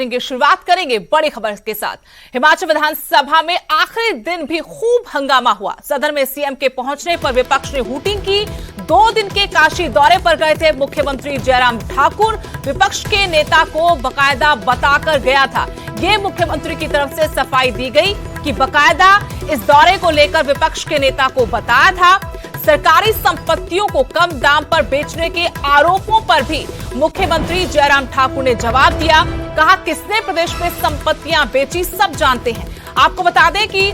की शुरुआत करेंगे बड़ी खबर के साथ। हिमाचल विधानसभा में आखिरी दिन भी खूब हंगामा हुआ। सदन में सीएम के पहुंचने पर विपक्ष ने हूटिंग की। 2 दिन के काशी दौरे पर गए थे मुख्यमंत्री जयराम ठाकुर। विपक्ष के नेता को बकायदा बताकर गया था। ये मुख्यमंत्री की तरफ से सफाई दी गई कि बकायदा इस दौरे को लेकर विपक्ष के नेता को बताया था। सरकारी संपत्तियों को कम दाम पर बेचने के आरोपों पर भी मुख्यमंत्री जयराम ठाकुर ने जवाब दिया। कहा किसने प्रदेश में संपत्तियां बेची सब जानते हैं। आपको बता दें कि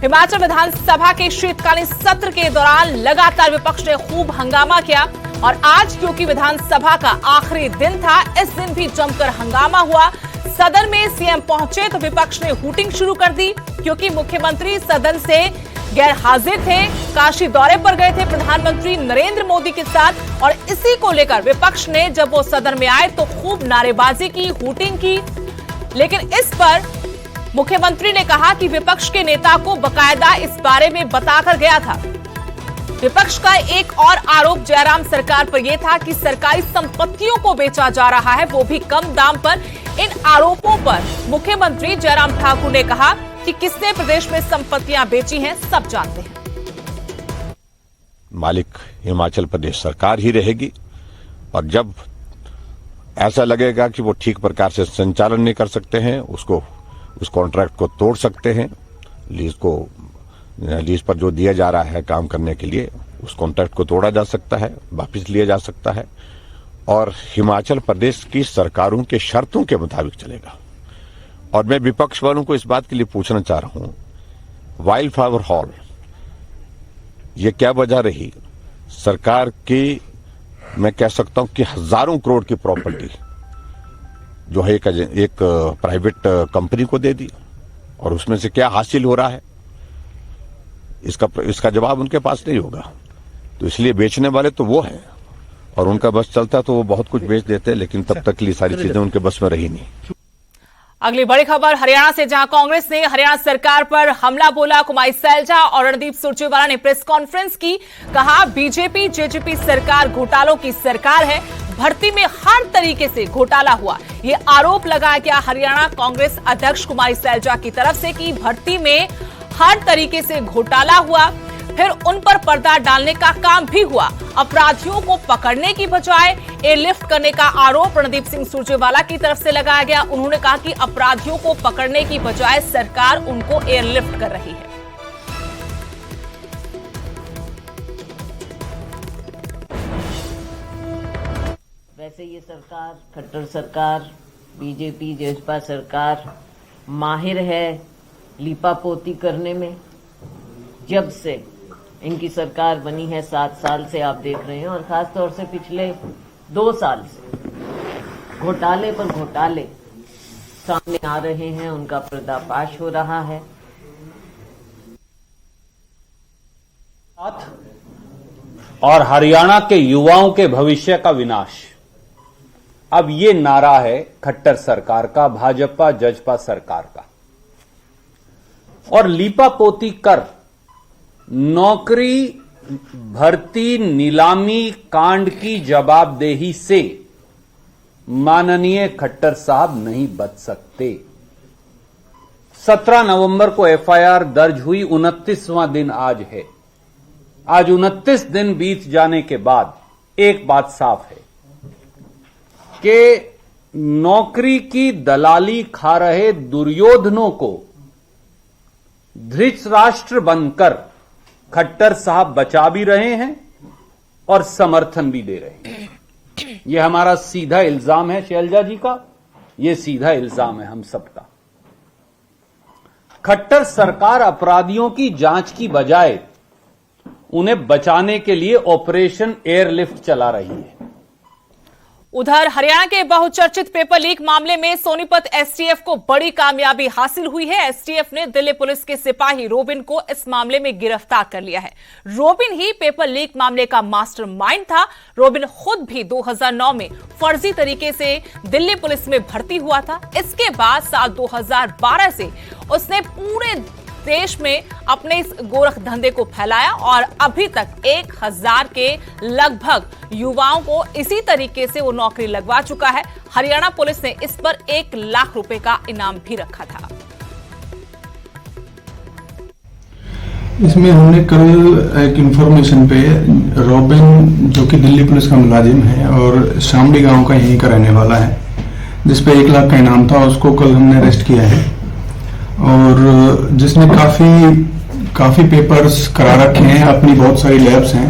हिमाचल विधानसभा के शीतकालीन सत्र के दौरान लगातार विपक्ष ने खूब हंगामा किया और आज क्योंकि विधानसभा का आखिरी दिन था, इस दिन भी जमकर हंगामा हुआ। सदन में सीएम पहुंचे तो विपक्ष ने हूटिंग शुरू कर दी क्योंकि मुख्यमंत्री सदन से गैर हाजिर थे। काशी दौरे पर गए थे प्रधानमंत्री नरेंद्र मोदी के साथ और इसी को लेकर विपक्ष ने जब वो सदन में आए तो खूब नारेबाजी की, हूटिंग की। लेकिन इस पर मुख्यमंत्री ने कहा कि विपक्ष के नेता को बकायदा इस बारे में बताकर गया था। विपक्ष का एक और आरोप जयराम सरकार पर यह था कि सरकारी संपत्तियों को बेचा जा रहा है, वो भी कम दाम पर। इन आरोपों पर मुख्यमंत्री जयराम ठाकुर ने कहा कि किसने प्रदेश में संपत्तियां बेची हैं सब जानते हैं। मालिक हिमाचल प्रदेश सरकार ही रहेगी और जब ऐसा लगेगा कि वो ठीक प्रकार से संचालन नहीं कर सकते हैं, उस कॉन्ट्रैक्ट को तोड़ सकते हैं। लीज पर जो दिया जा रहा है काम करने के लिए, उस कॉन्ट्रैक्ट को तोड़ा जा सकता है, वापस लिया जा सकता है और हिमाचल प्रदेश की सरकारों के शर्तों के मुताबिक चलेगा। और मैं विपक्ष वालों को इस बात के लिए पूछना चाह रहा हूं, वाइल्ड फ्लावर हॉल ये क्या वजह रही? सरकार की मैं कह सकता हूं कि हजारों करोड़ की प्रॉपर्टी जो है एक प्राइवेट कंपनी को दे दी और उसमें से क्या हासिल हो रहा है इसका जवाब उनके पास नहीं होगा। तो इसलिए बेचने वाले तो वो हैं और उनका बस चलता तो वो बहुत कुछ बेच देते हैं, लेकिन तब तक के लिए सारी चीजें उनके बस में रही नहीं। अगली बड़ी खबर हरियाणा से, जहां कांग्रेस ने हरियाणा सरकार पर हमला बोला। कुमारी सैलजा और रणदीप सुरजेवाला ने प्रेस कॉन्फ्रेंस की। कहा बीजेपी जेजेपी सरकार घोटालों की सरकार है, भर्ती में हर तरीके से घोटाला हुआ। ये आरोप लगाया गया हरियाणा कांग्रेस अध्यक्ष कुमारी सैलजा की तरफ से कि भर्ती में हर तरीके से घोटाला हुआ। फिर उन पर पर्दा डालने का काम भी हुआ। अपराधियों को पकड़ने की बजाय एयरलिफ्ट करने का आरोप रणदीप सिंह सुरजेवाला की तरफ से लगाया गया। उन्होंने कहा कि अपराधियों को पकड़ने की बजाय सरकार उनको एयरलिफ्ट कर रही है। वैसे ये सरकार, खट्टर सरकार, बीजेपी जेजेपी सरकार माहिर है लीपापोती करने में। जब से इनकी सरकार बनी है 7 साल से आप देख रहे हैं और खासतौर से पिछले 2 साल से घोटाले पर घोटाले सामने आ रहे हैं, उनका पर्दाफाश हो रहा है। और हरियाणा के युवाओं के भविष्य का विनाश, अब ये नारा है खट्टर सरकार का, भाजपा जजपा सरकार का। और लीपापोती कर नौकरी भर्ती नीलामी कांड की जवाबदेही से माननीय खट्टर साहब नहीं बच सकते। 17 नवंबर को एफआईआर दर्ज हुई, 29वां दिन आज है। आज 29 दिन बीत जाने के बाद एक बात साफ है कि नौकरी की दलाली खा रहे दुर्योधनों को धृतराष्ट्र बनकर खट्टर साहब बचा भी रहे हैं और समर्थन भी दे रहे हैं। यह हमारा सीधा इल्जाम है शैलजा जी का, यह सीधा इल्जाम है हम सबका। खट्टर सरकार अपराधियों की जांच की बजाय उन्हें बचाने के लिए ऑपरेशन एयरलिफ्ट चला रही है। उधर हरियाणा के बहुचर्चित पेपर लीक मामले में सोनीपत एसटीएफ को बड़ी कामयाबी हासिल हुई है। एसटीएफ ने दिल्ली पुलिस के सिपाही रोबिन को इस मामले में गिरफ्तार कर लिया है। रोबिन ही पेपर लीक मामले का मास्टरमाइंड था। रोबिन खुद भी 2009 में फर्जी तरीके से दिल्ली पुलिस में भर्ती हुआ था। इसके बाद साल 2012 से उसने देश में अपने इस गोरख धंधे को फैलाया और अभी तक 1000 के लगभग युवाओं को इसी तरीके से वो नौकरी लगवा चुका है। हरियाणा पुलिस ने इस पर 1 लाख रुपए का इनाम भी रखा था। इसमें हमने कल एक इंफॉर्मेशन पे रॉबिन, जो कि दिल्ली पुलिस का मुलाजिम है और शामली गांव का यहीं का रहने वाला है, जिसपे 1 लाख का इनाम था, उसको कल हमने अरेस्ट किया है और जिसने काफी पेपर्स करा रखे हैं, अपनी बहुत सारी लैब्स हैं,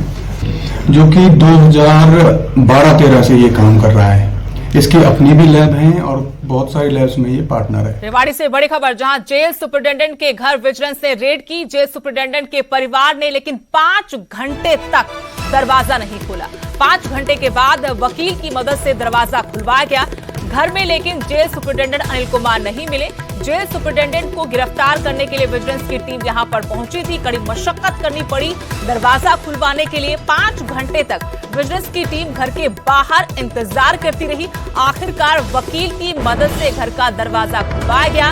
जो कि 2012-13 से ये काम कर रहा है। इसकी अपनी भी लैब है और बहुत सारी लैब्स में ये पार्टनर है। रेवाड़ी से बड़ी खबर, जहां जेल सुपरिटेंडेंट के घर विजिलेंस ने रेड की। जेल सुपरिटेंडेंट के परिवार ने लेकिन 5 घंटे तक दरवाजा नहीं खोला। 5 घंटे के बाद वकील की मदद से दरवाजा खुलवाया गया घर में, लेकिन जेल सुपरिटेंडेंट अनिल कुमार नहीं मिले। जेल सुपरिटेंडेंट को गिरफ्तार करने के लिए विजिलेंस की टीम यहां पर पहुंची थी। कड़ी मशक्कत करनी पड़ी दरवाजा खुलवाने के लिए। 5 घंटे तक विजिलेंस की टीम घर के बाहर इंतजार करती रही। आखिरकार वकील की मदद से घर का दरवाजा खुलवाया गया,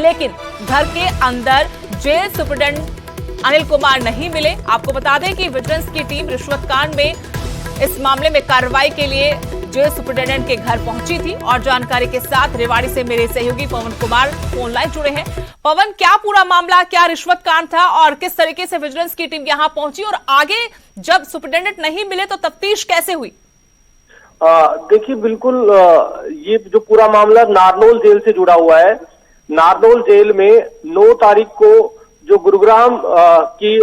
लेकिन घर के अंदर जेल सुपरिटेंडेंट अनिल कुमार नहीं मिले। आपको बता दें कि विजिलेंस की टीम रिश्वत कांड में इस मामले में कार्रवाई के लिए जेल सुपरिटेंडेंट के घर पहुंची थी और जानकारी के साथ रेवाड़ी से मेरे सहयोगी पवन कुमार फोन लाइन जुड़े हैं। पवन, क्या पूरा मामला, क्या रिश्वत कांड था और किस तरीके से विजिलेंस की टीम यहां पहुंची, और आगे जब सुपरिटेंडेंट नहीं मिले तो तफ्तीश कैसे हुई? देखिए, बिल्कुल ये जो पूरा मामला नारनौल जेल से जुड़ा हुआ है। नारनौल जेल में 9 तारीख को जो गुरुग्राम की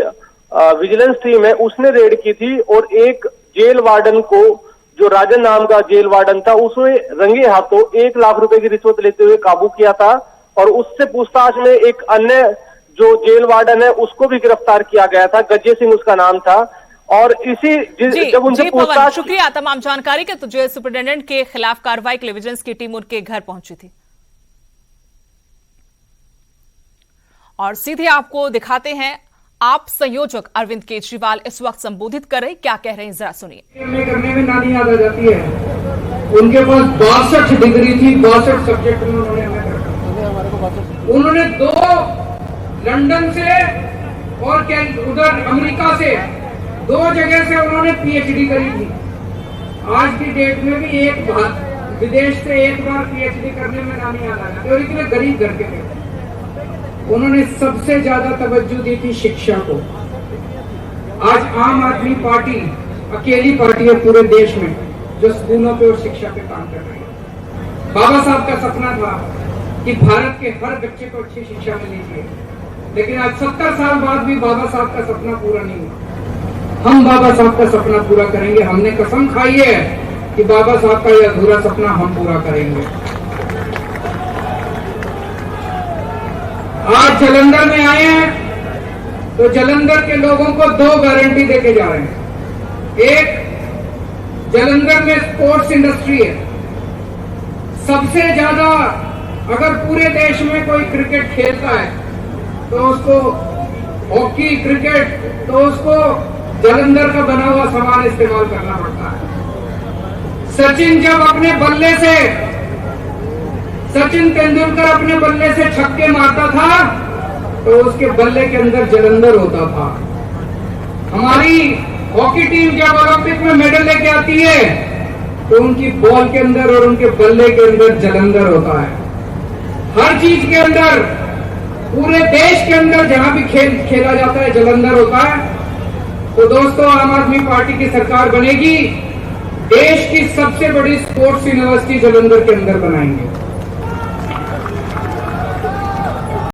विजिलेंस टीम है उसने रेड की थी और एक जेल वार्डन को, जो राजन नाम का जेल वार्डन था, उसने रंगे हाथों 1 लाख रुपए की रिश्वत लेते हुए काबू किया था और उससे पूछताछ में एक अन्य जो जेल वार्डन है उसको भी गिरफ्तार किया गया था। गज्जे सिंह उसका नाम था। और इसी जब उनसे पूछताछ, शुक्रिया तमाम जानकारी के। तो जेल सुपरिटेंडेंट के खिलाफ कार्रवाई के लिए विजिलेंस की टीम उनके घर पहुंची थी और सीधे आपको दिखाते हैं आप संयोजक अरविंद केजरीवाल इस वक्त संबोधित कर रहे, क्या कह रहे हैं जरा सुनिए। करने में नानी याद आ जाती है। उनके पास 62 डिग्री थी, 62 सब्जेक्ट में उन्होंने 2 लंदन से और उधर अमेरिका से 2 जगह से उन्होंने पीएचडी करी थी। आज की डेट में भी एक बार विदेश से एक बार पीएचडी करने में नानी याद आ जाती है और इतने गरीब घर के थे। उन्होंने सबसे ज्यादा तवज्जो दी थी शिक्षा को। आज आम आदमी पार्टी अकेली पार्टी है पूरे देश में जो स्कूलों पे और शिक्षा पे काम कर रही है। बाबा साहब का सपना था कि भारत के हर बच्चे को अच्छी शिक्षा मिलनी चाहिए, लेकिन आज 70 साल बाद भी बाबा साहब का सपना पूरा नहीं हुआ। हम बाबा साहब का सपना पूरा करेंगे। हमने कसम खाई है कि बाबा साहब का यह अधूरा सपना हम पूरा करेंगे। आज जलंधर में आए हैं तो जलंधर के लोगों को 2 गारंटी देके जा रहे हैं। एक, जलंधर में स्पोर्ट्स इंडस्ट्री है। सबसे ज्यादा अगर पूरे देश में कोई क्रिकेट खेलता है तो उसको हॉकी, क्रिकेट, तो उसको जलंधर का बना हुआ सामान इस्तेमाल करना पड़ता है। सचिन जब अपने बल्ले से, सचिन तेंदुलकर अपने बल्ले से छक्के मारता था तो उसके बल्ले के अंदर जलंधर होता था। हमारी हॉकी टीम जब ओलंपिक में मेडल लेके आती है तो उनकी बॉल के अंदर और उनके बल्ले के अंदर जलंधर होता है। हर चीज के अंदर, पूरे देश के अंदर जहां भी खेल खेला जाता है जलंधर होता है। तो दोस्तों, आम आदमी पार्टी की सरकार बनेगी, देश की सबसे बड़ी स्पोर्ट्स यूनिवर्सिटी जलंधर के अंदर बनाएंगे।